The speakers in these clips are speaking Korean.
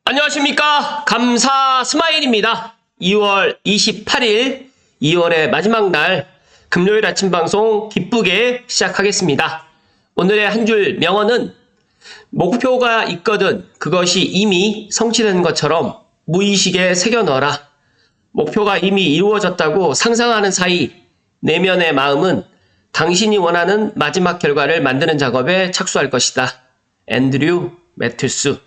안녕하십니까. 감사 스마일입니다. 2월 28일 2월의 마지막 날 금요일 아침 방송 기쁘게 시작하겠습니다. 오늘의 한 줄 명언은 목표가 있거든 그것이 이미 성취된 것처럼 무의식에 새겨넣어라. 목표가 이미 이루어졌다고 상상하는 사이 내면의 마음은 당신이 원하는 마지막 결과를 만드는 작업에 착수할 것이다. 앤드류 매튜스.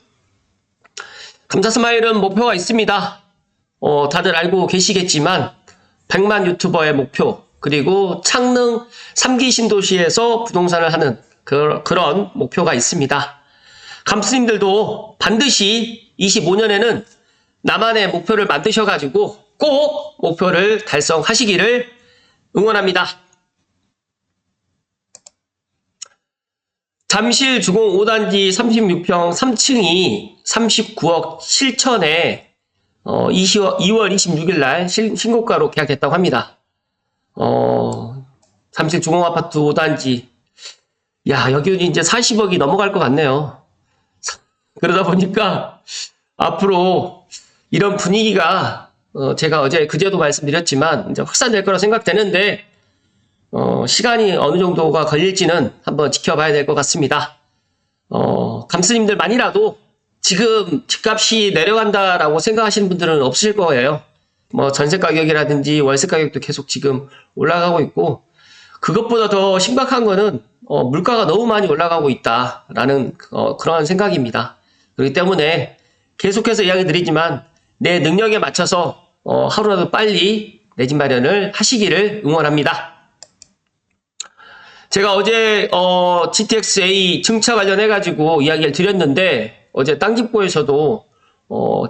감사 스마일은 목표가 있습니다. 다들 알고 계시겠지만 100만 유튜버의 목표, 그리고 창릉 3기 신도시에서 부동산을 하는 그런 목표가 있습니다. 감스님들도 반드시 25년에는 나만의 목표를 만드셔가지고 꼭 목표를 달성하시기를 응원합니다. 잠실 주공 5단지 36평 3층이 39억 실천에 2월 26일 날 신고가로 계약했다고 합니다. 잠실 주공 아파트 5단지. 야, 여기는 이제 40억이 넘어갈 것 같네요. 그러다 보니까 앞으로 이런 분위기가 제가 그제도 말씀드렸지만 이제 확산될 거라 생각되는데 시간이 어느 정도가 걸릴지는 한번 지켜봐야 될 것 같습니다. 감스님들만이라도 지금 집값이 내려간다라고 생각하시는 분들은 없으실 거예요. 전세 가격이라든지 월세 가격도 계속 지금 올라가고 있고, 그것보다 더 심각한 거는 물가가 너무 많이 올라가고 있다라는 그러한 생각입니다. 그렇기 때문에 계속해서 이야기 드리지만 내 능력에 맞춰서 하루라도 빨리 내 집 마련을 하시기를 응원합니다. 제가 어제 GTX-A 증차 관련해가지고 이야기를 드렸는데, 어제 땅집고에서도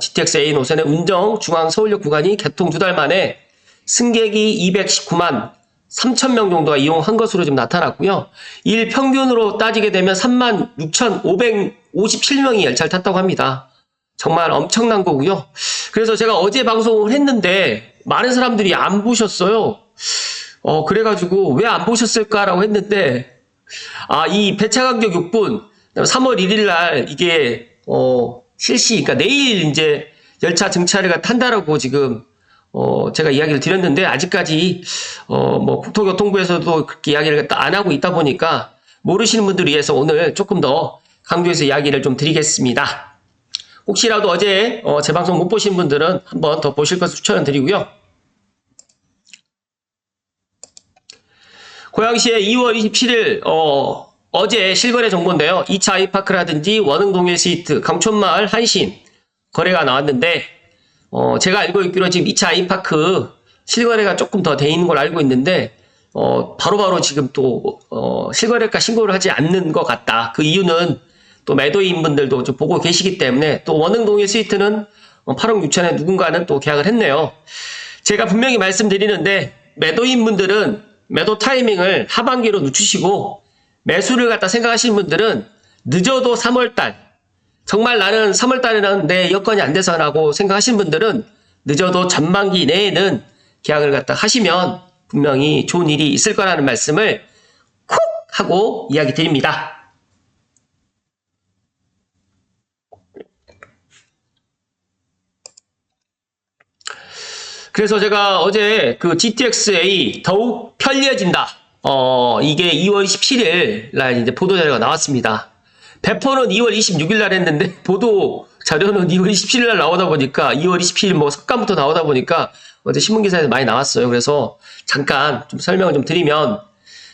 GTX-A 노선의 운정 중앙 서울역 구간이 개통 2달 만에 승객이 219만 3천 명 정도가 이용한 것으로 좀 나타났고요. 일 평균으로 따지게 되면 36,557명이 열차를 탔다고 합니다. 정말 엄청난 거고요. 그래서 제가 어제 방송을 했는데 많은 사람들이 안 보셨어요. 그래가지고 왜 안 보셨을까라고 했는데, 이 배차 간격 6분, 3월 1일 날 이게 실시, 그러니까 내일 이제 열차 증차를 탄다라고 지금 제가 이야기를 드렸는데, 아직까지 국토교통부에서도 그렇게 이야기를 안 하고 있다 보니까 모르시는 분들을 위해서 오늘 조금 더 강조해서 이야기를 좀 드리겠습니다. 혹시라도 어제 제 방송 못 보신 분들은 한번 더 보실 것을 추천드리고요. 고양시에 2월 27일 어제 실거래 정보인데요. 2차 아이파크라든지 원흥동일 스위트, 강촌마을 한신 거래가 나왔는데, 제가 알고 있기로 지금 2차 아이파크 실거래가 조금 더 돼 있는 걸 알고 있는데, 바로바로 지금 또 실거래가 신고를 하지 않는 것 같다. 그 이유는 또 매도인 분들도 좀 보고 계시기 때문에, 또 원흥동일 스위트는 8억 6천에 누군가는 또 계약을 했네요. 제가 분명히 말씀드리는데, 매도인 분들은 매도 타이밍을 하반기로 늦추시고, 매수를 갖다 생각하시는 분들은 늦어도 3월달, 정말 나는 3월달에는 내 여건이 안 돼서라고 생각하시는 분들은 늦어도 전반기 내에는 계약을 갖다 하시면 분명히 좋은 일이 있을 거라는 말씀을 콕 하고 이야기 드립니다. 그래서 제가 어제 그 GTX-A 더욱 편리해진다. 이게 2월 27일 날 이제 보도 자료가 나왔습니다. 배포는 2월 26일 날 했는데 보도 자료는 2월 27일 날 나오다 보니까 2월 27일 석간부터 나오다 보니까 어제 신문기사에서 많이 나왔어요. 그래서 잠깐 좀 설명을 좀 드리면,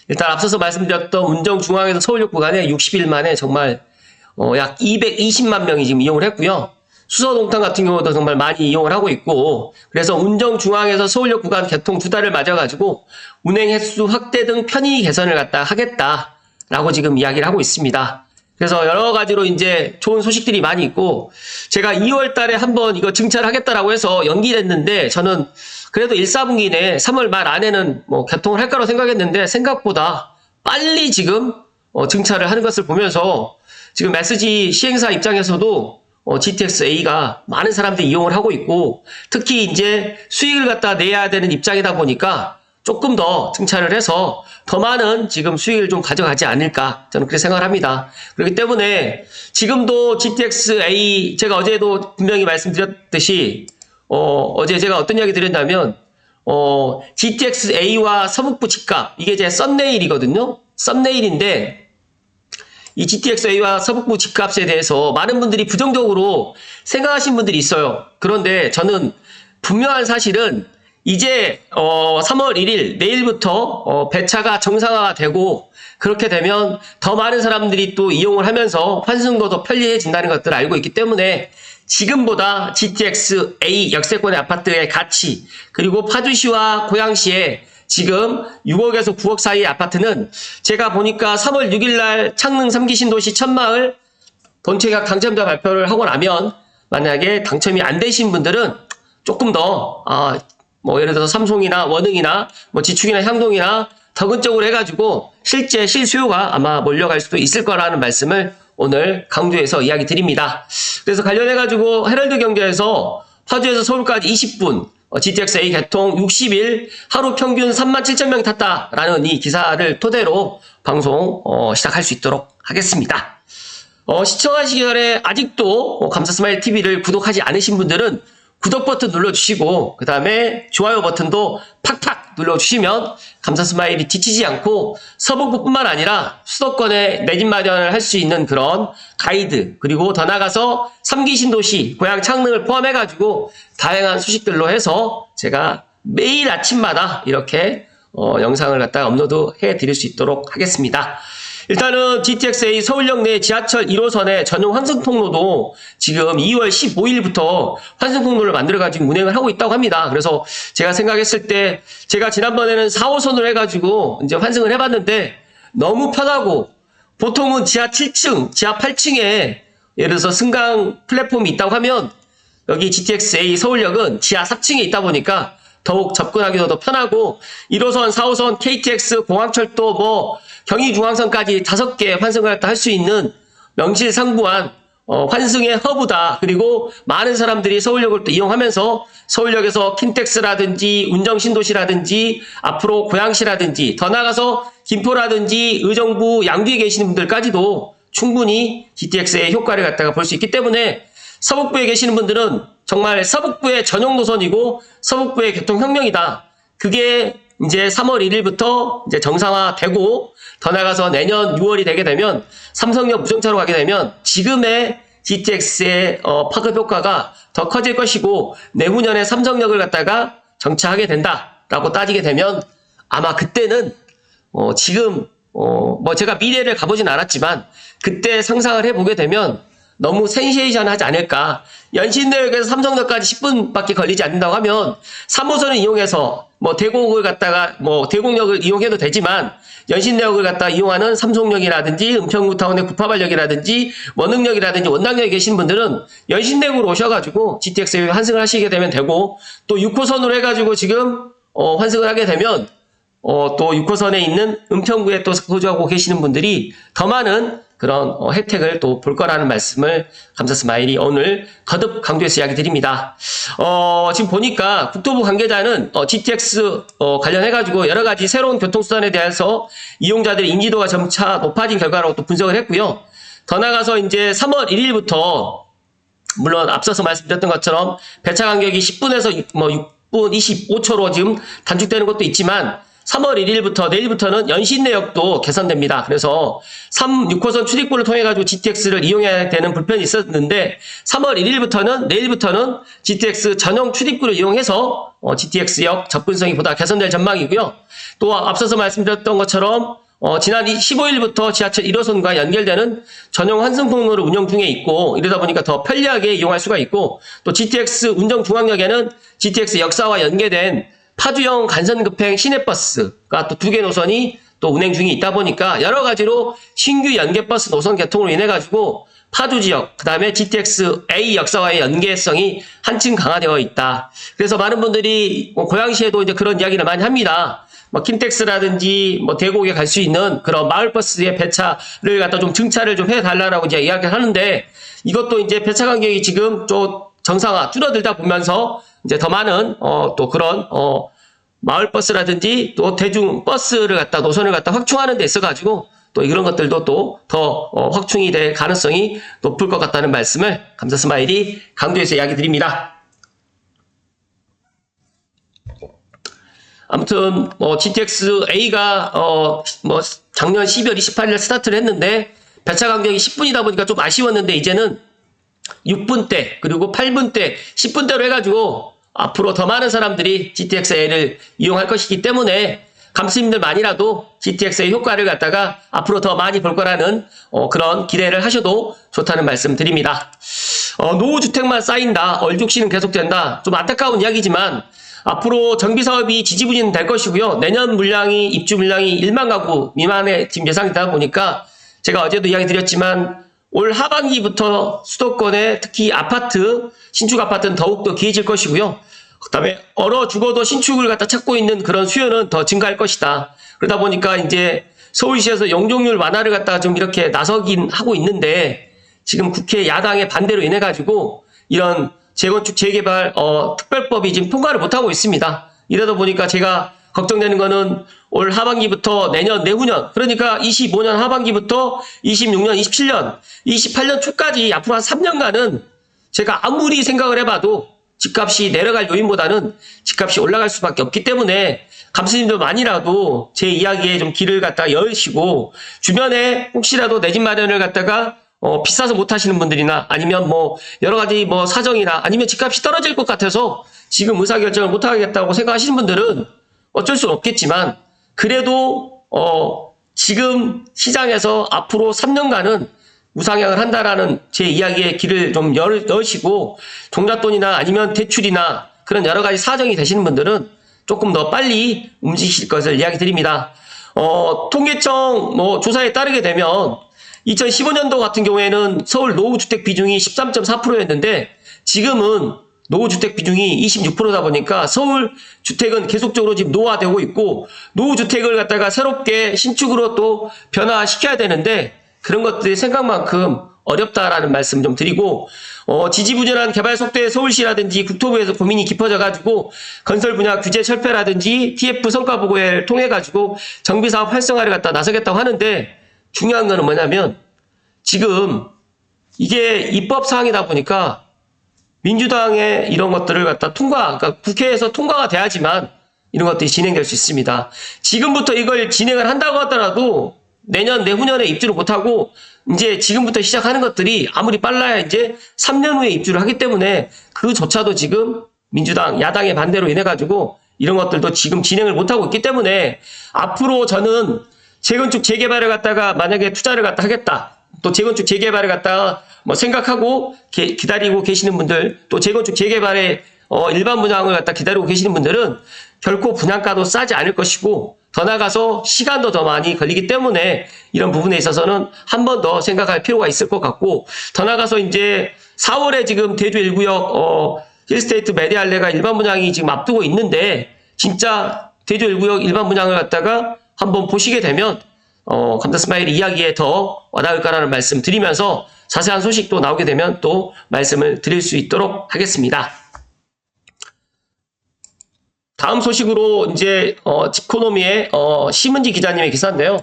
일단 앞서서 말씀드렸던 운정 중앙에서 서울역 구간에 60일 만에 정말 약 220만 명이 지금 이용을 했고요. 수서동탄 같은 경우도 정말 많이 이용을 하고 있고, 그래서 운정 중앙에서 서울역 구간 개통 2달을 맞아가지고 운행 횟수 확대 등 편의 개선을 갖다 하겠다라고 지금 이야기를 하고 있습니다. 그래서 여러 가지로 이제 좋은 소식들이 많이 있고, 제가 2월 달에 한번 이거 증차를 하겠다라고 해서 연기됐는데, 저는 그래도 1, 4분기 내 3월 말 안에는 개통을 할 거라고 생각했는데, 생각보다 빨리 지금 증차를 하는 것을 보면서 지금 메시지 시행사 입장에서도 GTX-A가 많은 사람들이 이용을 하고 있고, 특히 이제 수익을 갖다 내야 되는 입장이다 보니까 조금 더 증차를 해서 더 많은 지금 수익을 좀 가져가지 않을까 저는 그렇게 생각을 합니다. 그렇기 때문에 지금도 GTX-A 제가 어제도 분명히 말씀드렸듯이 어제 제가 어떤 이야기 드렸냐면 GTX-A와 서북부 집값 이게 제 썸네일이거든요. 썸네일인데 이 GTX-A와 서북부 집값에 대해서 많은 분들이 부정적으로 생각하신 분들이 있어요. 그런데 저는 분명한 사실은 이제 3월 1일 내일부터 배차가 정상화가 되고 그렇게 되면 더 많은 사람들이 또 이용을 하면서 환승도 더 편리해진다는 것들을 알고 있기 때문에 지금보다 GTX-A 역세권의 아파트의 가치 그리고 파주시와 고양시에 지금 6억에서 9억 사이의 아파트는 제가 보니까 3월 6일 날 창릉 3기 신도시 천마을 본체계약 당첨자 발표를 하고 나면 만약에 당첨이 안 되신 분들은 조금 더 예를 들어서 삼송이나 원흥이나 지축이나 향동이나 더 근적으로 해가지고 실제 실수요가 아마 몰려갈 수도 있을 거라는 말씀을 오늘 강조해서 이야기 드립니다. 그래서 관련해가지고 헤럴드 경제에서 파주에서 서울까지 20분 GTX-A 개통 60일 하루 평균 37,000명이 탔다라는 이 기사를 토대로 방송 시작할 수 있도록 하겠습니다. 시청하시기 전에 아직도 감사스마일 TV를 구독하지 않으신 분들은 구독 버튼 눌러주시고 그 다음에 좋아요 버튼도 팍팍 눌러주시면 감사스마일이 지치지 않고 서북부뿐만 아니라 수도권에 내 집 마련을 할 수 있는 그런 가이드 그리고 더 나가서 3기 신도시 고향 창릉을 포함해가지고 다양한 소식들로 해서 제가 매일 아침마다 이렇게 영상을 갖다가 업로드 해드릴 수 있도록 하겠습니다. 일단은 GTX-A 서울역 내 지하철 1호선의 전용 환승통로도 지금 2월 15일부터 환승통로를 만들어가지고 운행을 하고 있다고 합니다. 그래서 제가 생각했을 때 제가 지난번에는 4호선으로 해가지고 이제 환승을 해봤는데 너무 편하고 보통은 지하 7층, 지하 8층에 예를 들어서 승강 플랫폼이 있다고 하면 여기 GTX-A 서울역은 지하 4층에 있다 보니까 더욱 접근하기도 더 편하고 1호선, 4호선, KTX, 공항철도 경의중앙선까지 5개 환승을 할 수 있는 명실상부한 환승의 허브다. 그리고 많은 사람들이 서울역을 또 이용하면서 서울역에서 킨텍스라든지 운정신도시라든지 앞으로 고양시라든지 더 나가서 김포라든지 의정부 양주에 계시는 분들까지도 충분히 GTX의 효과를 갖다가 볼 수 있기 때문에 서북부에 계시는 분들은 정말 서북부의 전용 노선이고 서북부의 교통혁명이다. 그게 이제 3월 1일부터 이제 정상화되고 더 나가서 내년 6월이 되게 되면 삼성역 무정차로 가게 되면 지금의 GTX의 파급 효과가 더 커질 것이고 내후년에 삼성역을 갖다가 정차하게 된다라고 따지게 되면 아마 그때는 지금 제가 미래를 가보진 않았지만 그때 상상을 해보게 되면 너무 센세이션하지 않을까. 연신내역에서 삼성역까지 10분밖에 걸리지 않는다고 하면 3호선을 이용해서 대곡을 갖다가 대곡역을 이용해도 되지만 연신내역을 갖다가 이용하는 삼성역이라든지 은평구타운의 구파발역이라든지 원흥역이라든지 원당역에 계신 분들은 연신내역으로 오셔가지고 GTX에 환승을 하시게 되면 되고 또 6호선으로 해가지고 지금 환승을 하게 되면 또 6호선에 있는 은평구에 또 거주하고 계시는 분들이 더 많은 그런 혜택을 또 볼 거라는 말씀을 감사스마일이 오늘 거듭 강조해서 이야기 드립니다. 지금 보니까 국토부 관계자는 GTX 관련해가지고 여러 가지 새로운 교통수단에 대해서 이용자들의 인지도가 점차 높아진 결과라고 또 분석을 했고요. 더 나가서 이제 3월 1일부터 물론 앞서서 말씀드렸던 것처럼 배차 간격이 10분에서 6분 25초로 지금 단축되는 것도 있지만 3월 1일부터 내일부터는 연신내역도 개선됩니다. 그래서 6호선 출입구를 통해 가지고 GTX를 이용해야 되는 불편이 있었는데 3월 1일부터는 내일부터는 GTX 전용 출입구를 이용해서 GTX역 접근성이 보다 개선될 전망이고요. 또 앞서서 말씀드렸던 것처럼 지난 15일부터 지하철 1호선과 연결되는 전용 환승통로를 운영 중에 있고 이러다 보니까 더 편리하게 이용할 수가 있고 또 GTX 운정중앙역에는 GTX 역사와 연계된 파주형 간선급행 시내버스가 또 2개 노선이 또 운행 중에 있다 보니까 여러 가지로 신규 연계버스 노선 개통으로 인해 가지고 파주 지역 그 다음에 GTX-A 역사와의 연계성이 한층 강화되어 있다. 그래서 많은 분들이 고양시에도 이제 그런 이야기를 많이 합니다. 킨텍스라든지 대곡에 갈 수 있는 그런 마을버스의 배차를 갖다 좀 증차를 좀 해달라고 이제 이야기를 하는데 이것도 이제 배차 간격이 지금 좀 정상화 줄어들다 보면서 이제 더 많은 또 그런 마을버스라든지 또 대중버스를 갖다 노선을 갖다 확충하는 데 있어가지고 또 이런 것들도 또 더 확충이 될 가능성이 높을 것 같다는 말씀을 감사 스마일이 강조해서 이야기 드립니다. 아무튼 GTX-A가 작년 12월 28일 스타트를 했는데 배차 간격이 10분이다 보니까 좀 아쉬웠는데 이제는 6분대 그리고 8분대 10분대로 해가지고 앞으로 더 많은 사람들이 GTX-A를 이용할 것이기 때문에 감스님들만이라도 GTX-A 효과를 갖다가 앞으로 더 많이 볼 거라는 그런 기대를 하셔도 좋다는 말씀 드립니다. 노후주택만 쌓인다, 얼죽시는 계속된다, 좀 안타까운 이야기지만 앞으로 정비사업이 지지부진될 것이고요. 내년 물량이, 입주 물량이 1만 가구 미만의 지금 예상되다 보니까 제가 어제도 이야기 드렸지만 올 하반기부터 수도권에 특히 아파트, 신축 아파트는 더욱더 귀해질 것이고요. 그 다음에 얼어 죽어도 신축을 갖다 찾고 있는 그런 수요는 더 증가할 것이다. 그러다 보니까 이제 서울시에서 용적률 완화를 갖다가 좀 이렇게 나서긴 하고 있는데 지금 국회 야당의 반대로 인해 가지고 이런 재건축 재개발 특별법이 지금 통과를 못하고 있습니다. 이러다 보니까 제가 걱정되는 거는 올 하반기부터 내년 내후년 그러니까 25년 하반기부터 26년 27년 28년 초까지 앞으로 한 3년간은 제가 아무리 생각을 해봐도 집값이 내려갈 요인보다는 집값이 올라갈 수밖에 없기 때문에 감스님들만이라도 제 이야기에 좀 귀를 갖다 여시고 주변에 혹시라도 내 집 마련을 갖다가 비싸서 못 하시는 분들이나 아니면 여러 가지 사정이나 아니면 집값이 떨어질 것 같아서 지금 의사결정을 못 하겠다고 생각하시는 분들은 어쩔 수는 없겠지만 그래도 지금 시장에서 앞으로 3년간은 우상향을 한다라는 제 이야기에 귀를 좀 여시고 종잣돈이나 아니면 대출이나 그런 여러 가지 사정이 되시는 분들은 조금 더 빨리 움직이실 것을 이야기 드립니다. 통계청 조사에 따르게 되면 2015년도 같은 경우에는 서울 노후주택 비중이 13.4%였는데 지금은 노후주택 비중이 26%다 보니까 서울 주택은 계속적으로 지금 노화되고 있고 노후주택을 갖다가 새롭게 신축으로 또 변화시켜야 되는데 그런 것들이 생각만큼 어렵다라는 말씀 좀 드리고 지지부진한 개발 속도에 서울시라든지 국토부에서 고민이 깊어져 가지고 건설 분야 규제 철폐라든지 TF 성과 보고회를 통해 가지고 정비사업 활성화를 갖다 나서겠다고 하는데 중요한 거는 뭐냐면 지금 이게 입법 사항이다 보니까 민주당의 이런 것들을 갖다 그러니까 국회에서 통과가 돼야지만 이런 것들이 진행될 수 있습니다. 지금부터 이걸 진행을 한다고 하더라도 내년 내후년에 입주를 못하고 이제 지금부터 시작하는 것들이 아무리 빨라야 이제 3년 후에 입주를 하기 때문에 그조차도 지금 민주당 야당의 반대로 인해 가지고 이런 것들도 지금 진행을 못하고 있기 때문에 앞으로 저는 재건축 재개발을 갖다가 만약에 투자를 갖다 하겠다. 또 재건축 재개발을 갖다가 생각하고 기다리고 계시는 분들 또 재건축 재개발의 일반 분양을 갖다 기다리고 계시는 분들은 결코 분양가도 싸지 않을 것이고 더 나가서 시간도 더 많이 걸리기 때문에 이런 부분에 있어서는 한 번 더 생각할 필요가 있을 것 같고 더 나가서 이제 4월에 지금 대주 1구역 힐스테이트 메디알레가 일반 분양이 지금 앞두고 있는데 진짜 대주 1구역 일반 분양을 갖다가 한번 보시게 되면 감사 스마일 이야기에 더 와닿을까라는 말씀 드리면서 자세한 소식도 나오게 되면 또 말씀을 드릴 수 있도록 하겠습니다. 다음 소식으로 이제 집코노미의 심은지 기자님의 기사인데요.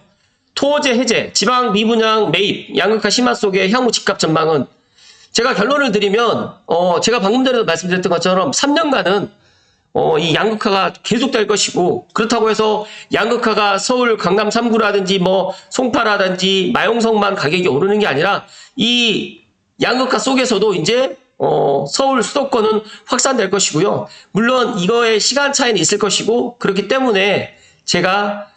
토호제 해제, 지방 미분양 매입, 양극화 심화 속의 향후 집값 전망은 제가 결론을 드리면 제가 방금 전에도 말씀드렸던 것처럼 3년간은 이 양극화가 계속될 것이고 그렇다고 해서 양극화가 서울 강남 3구라든지 송파라든지 마용성만 가격이 오르는 게 아니라 이 양극화 속에서도 이제 서울 수도권은 확산될 것이고요. 물론 이거의 시간 차이는 있을 것이고 그렇기 때문에 제가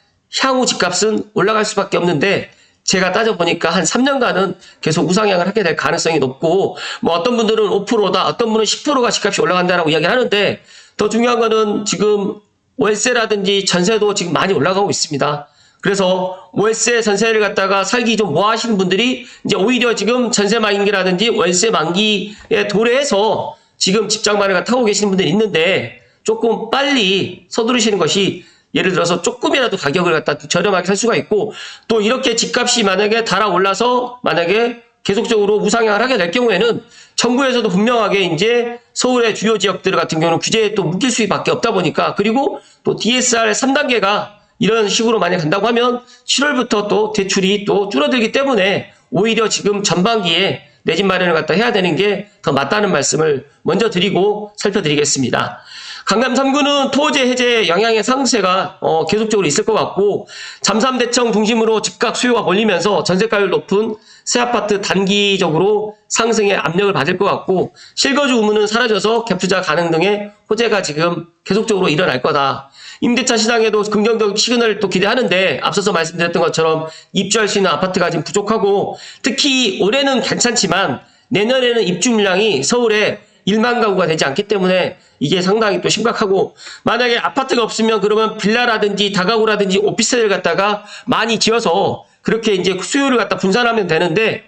향후 집값은 올라갈 수밖에 없는데 제가 따져보니까 한 3년간은 계속 우상향을 하게 될 가능성이 높고 어떤 분들은 5%다 어떤 분은 10%가 집값이 올라간다라고 이야기를 하는데 더 중요한 거는 지금 월세라든지 전세도 지금 많이 올라가고 있습니다. 그래서 월세 전세를 갖다가 살기 좀 뭐하시는 분들이 이제 오히려 지금 전세 만기라든지 월세 만기에 도래해서 지금 집장만을 타고 계시는 분들이 있는데 조금 빨리 서두르시는 것이 예를 들어서 조금이라도 가격을 갖다 저렴하게 살 수가 있고 또 이렇게 집값이 만약에 달아올라서 만약에 계속적으로 우상향을 하게 될 경우에는 정부에서도 분명하게 이제 서울의 주요 지역들 같은 경우는 규제에 또 묶일 수밖에 없다 보니까, 그리고 또 DSR 3단계가 이런 식으로 만약 간다고 하면 7월부터 또 대출이 또 줄어들기 때문에 오히려 지금 전반기에 내 집 마련을 갖다 해야 되는 게 더 맞다는 말씀을 먼저 드리고 살펴드리겠습니다. 강남 3구는 토지 해제 영향의 상세가 계속적으로 있을 것 같고, 잠삼대청 중심으로 즉각 수요가 몰리면서 전세가율 높은 새 아파트 단기적으로 상승의 압력을 받을 것 같고, 실거주 의무는 사라져서 갭투자 가능 등의 호재가 지금 계속적으로 일어날 거다. 임대차 시장에도 긍정적 시그널을 또 기대하는데, 앞서서 말씀드렸던 것처럼 입주할 수 있는 아파트가 지금 부족하고, 특히 올해는 괜찮지만 내년에는 입주 물량이 서울에 1만 가구가 되지 않기 때문에 이게 상당히 또 심각하고, 만약에 아파트가 없으면 그러면 빌라라든지 다가구라든지 오피스를 갖다가 많이 지어서 그렇게 이제 수요를 갖다 분산하면 되는데,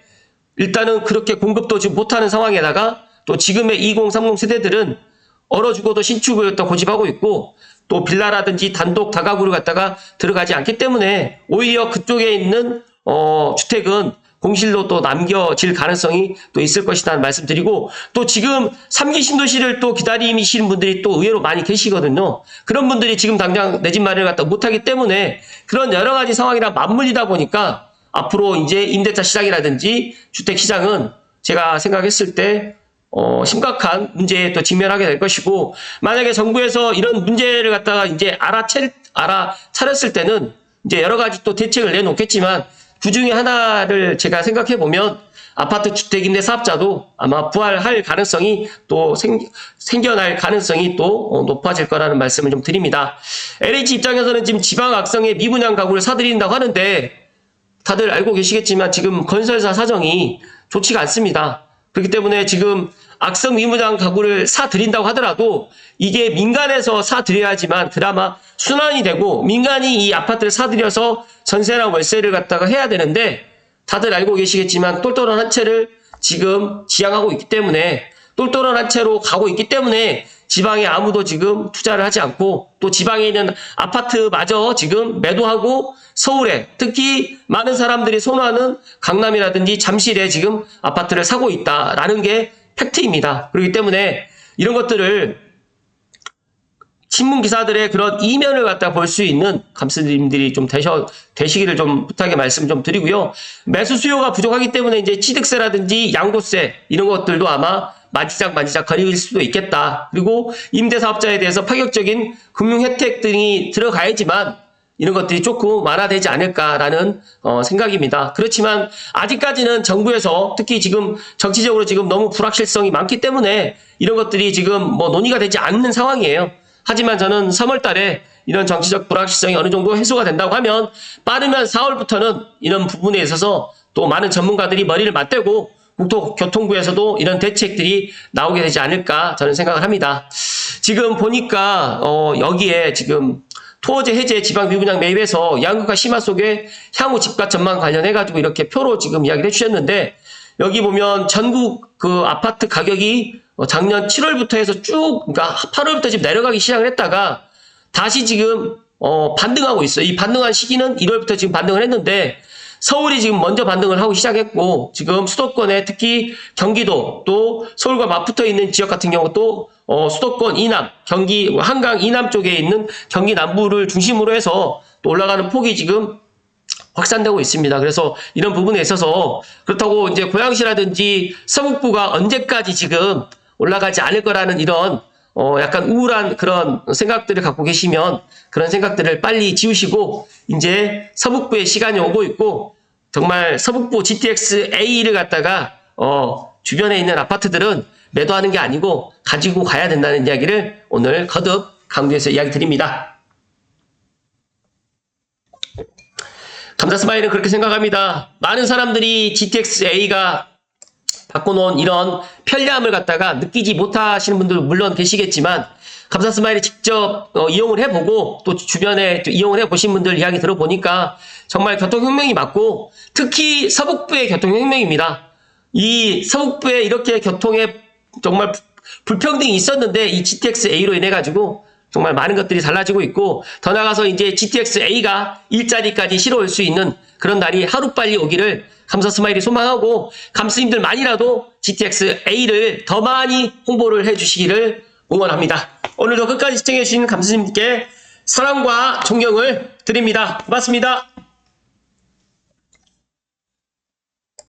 일단은 그렇게 공급도 지금 못하는 상황에다가 또 지금의 2030 세대들은 얼어 죽어도 신축을 또 고집하고 있고, 또 빌라라든지 단독 다가구를 갖다가 들어가지 않기 때문에 오히려 그쪽에 있는 주택은 공실로 또 남겨질 가능성이 또 있을 것이라는 말씀드리고, 또 지금 3기 신도시를 또 기다리시는 분들이 또 의외로 많이 계시거든요. 그런 분들이 지금 당장 내 집 마련을 갖다 못하기 때문에 그런 여러 가지 상황이랑 맞물리다 보니까 앞으로 이제 임대차 시장이라든지 주택 시장은 제가 생각했을 때 심각한 문제에 또 직면하게 될 것이고, 만약에 정부에서 이런 문제를 갖다가 이제 알아차렸을 때는 이제 여러 가지 또 대책을 내놓겠지만, 그 중에 하나를 제가 생각해 보면 아파트 주택임대 사업자도 아마 부활할 가능성이 또 생겨날 가능성이 또 높아질 거라는 말씀을 좀 드립니다. LH 입장에서는 지금 지방 악성의 미분양 가구를 사들인다고 하는데, 다들 알고 계시겠지만 지금 건설사 사정이 좋지가 않습니다. 그렇기 때문에 지금 악성 미분양 가구를 사들인다고 하더라도 이게 민간에서 사들여야지만 그나마 순환이 되고, 민간이 이 아파트를 사들여서 전세나 월세를 갖다가 해야 되는데, 다들 알고 계시겠지만 똘똘한 한 채를 지금 지향하고 있기 때문에, 똘똘한 한 채로 가고 있기 때문에 지방에 아무도 지금 투자를 하지 않고, 또 지방에 있는 아파트마저 지금 매도하고 서울에, 특히 많은 사람들이 선호하는 강남이라든지 잠실에 지금 아파트를 사고 있다라는 게 팩트입니다. 그렇기 때문에 이런 것들을 신문 기사들의 그런 이면을 갖다 볼 수 있는 감스님들이 좀 되시기를 좀 부탁의 말씀 좀 드리고요. 매수 수요가 부족하기 때문에 이제 취득세라든지 양도세 이런 것들도 아마 만지작 거릴 수도 있겠다. 그리고 임대사업자에 대해서 파격적인 금융 혜택 등이 들어가야지만 이런 것들이 조금 완화되지 않을까라는 생각입니다. 그렇지만 아직까지는 정부에서 특히 지금 정치적으로 지금 너무 불확실성이 많기 때문에 이런 것들이 지금 뭐 논의가 되지 않는 상황이에요. 하지만 저는 3월 달에 이런 정치적 불확실성이 어느 정도 해소가 된다고 하면 빠르면 4월부터는 이런 부분에 있어서 또 많은 전문가들이 머리를 맞대고 국토교통부에서도 이런 대책들이 나오게 되지 않을까 저는 생각을 합니다. 지금 보니까 여기에 지금 토지 해제 지방 미분양 매입에서 양극화 심화 속에 향후 집값 전망 관련해가지고 이렇게 표로 지금 이야기를 해주셨는데, 여기 보면 전국 그 아파트 가격이 작년 7월부터 해서 쭉, 그러니까 8월부터 지금 내려가기 시작을 했다가 다시 지금 반등하고 있어요. 이 반등한 시기는 1월부터 지금 반등을 했는데, 서울이 지금 먼저 반등을 하고 시작했고, 지금 수도권에 특히 경기도 또 서울과 맞붙어 있는 지역 같은 경우 또 수도권 이남, 경기 한강 이남 쪽에 있는 경기 남부를 중심으로 해서 또 올라가는 폭이 지금 확산되고 있습니다. 그래서 이런 부분에 있어서 그렇다고 이제 고양시라든지 서북부가 언제까지 지금 올라가지 않을 거라는 이런 약간 우울한 그런 생각들을 갖고 계시면 그런 생각들을 빨리 지우시고, 이제 서북부의 시간이 오고 있고, 정말 서북부 GTX A를 갖다가 주변에 있는 아파트들은 매도하는 게 아니고 가지고 가야 된다는 이야기를 오늘 거듭 강조해서 이야기 드립니다. 감자 스마일은 그렇게 생각합니다. 많은 사람들이 GTX A가 바꿔놓은 이런 편리함을 갖다가 느끼지 못하시는 분들도 물론 계시겠지만, 감사 스마일이 직접 이용을 해보고 또 주변에 이용을 해보신 분들 이야기 들어보니까 정말 교통혁명이 맞고, 특히 서북부의 교통혁명입니다. 이 서북부에 이렇게 교통에 정말 불평등이 있었는데 이 GTX A로 인해 가지고 정말 많은 것들이 달라지고 있고, 더 나아가서 이제 GTX A가 일자리까지 실어올 수 있는 그런 날이 하루빨리 오기를 감사 스마일이 소망하고, 감스님들만이라도 GTX A를 더 많이 홍보를 해주시기를 응원합니다. 오늘도 끝까지 시청해주신 감스님께 사랑과 존경을 드립니다. 고맙습니다.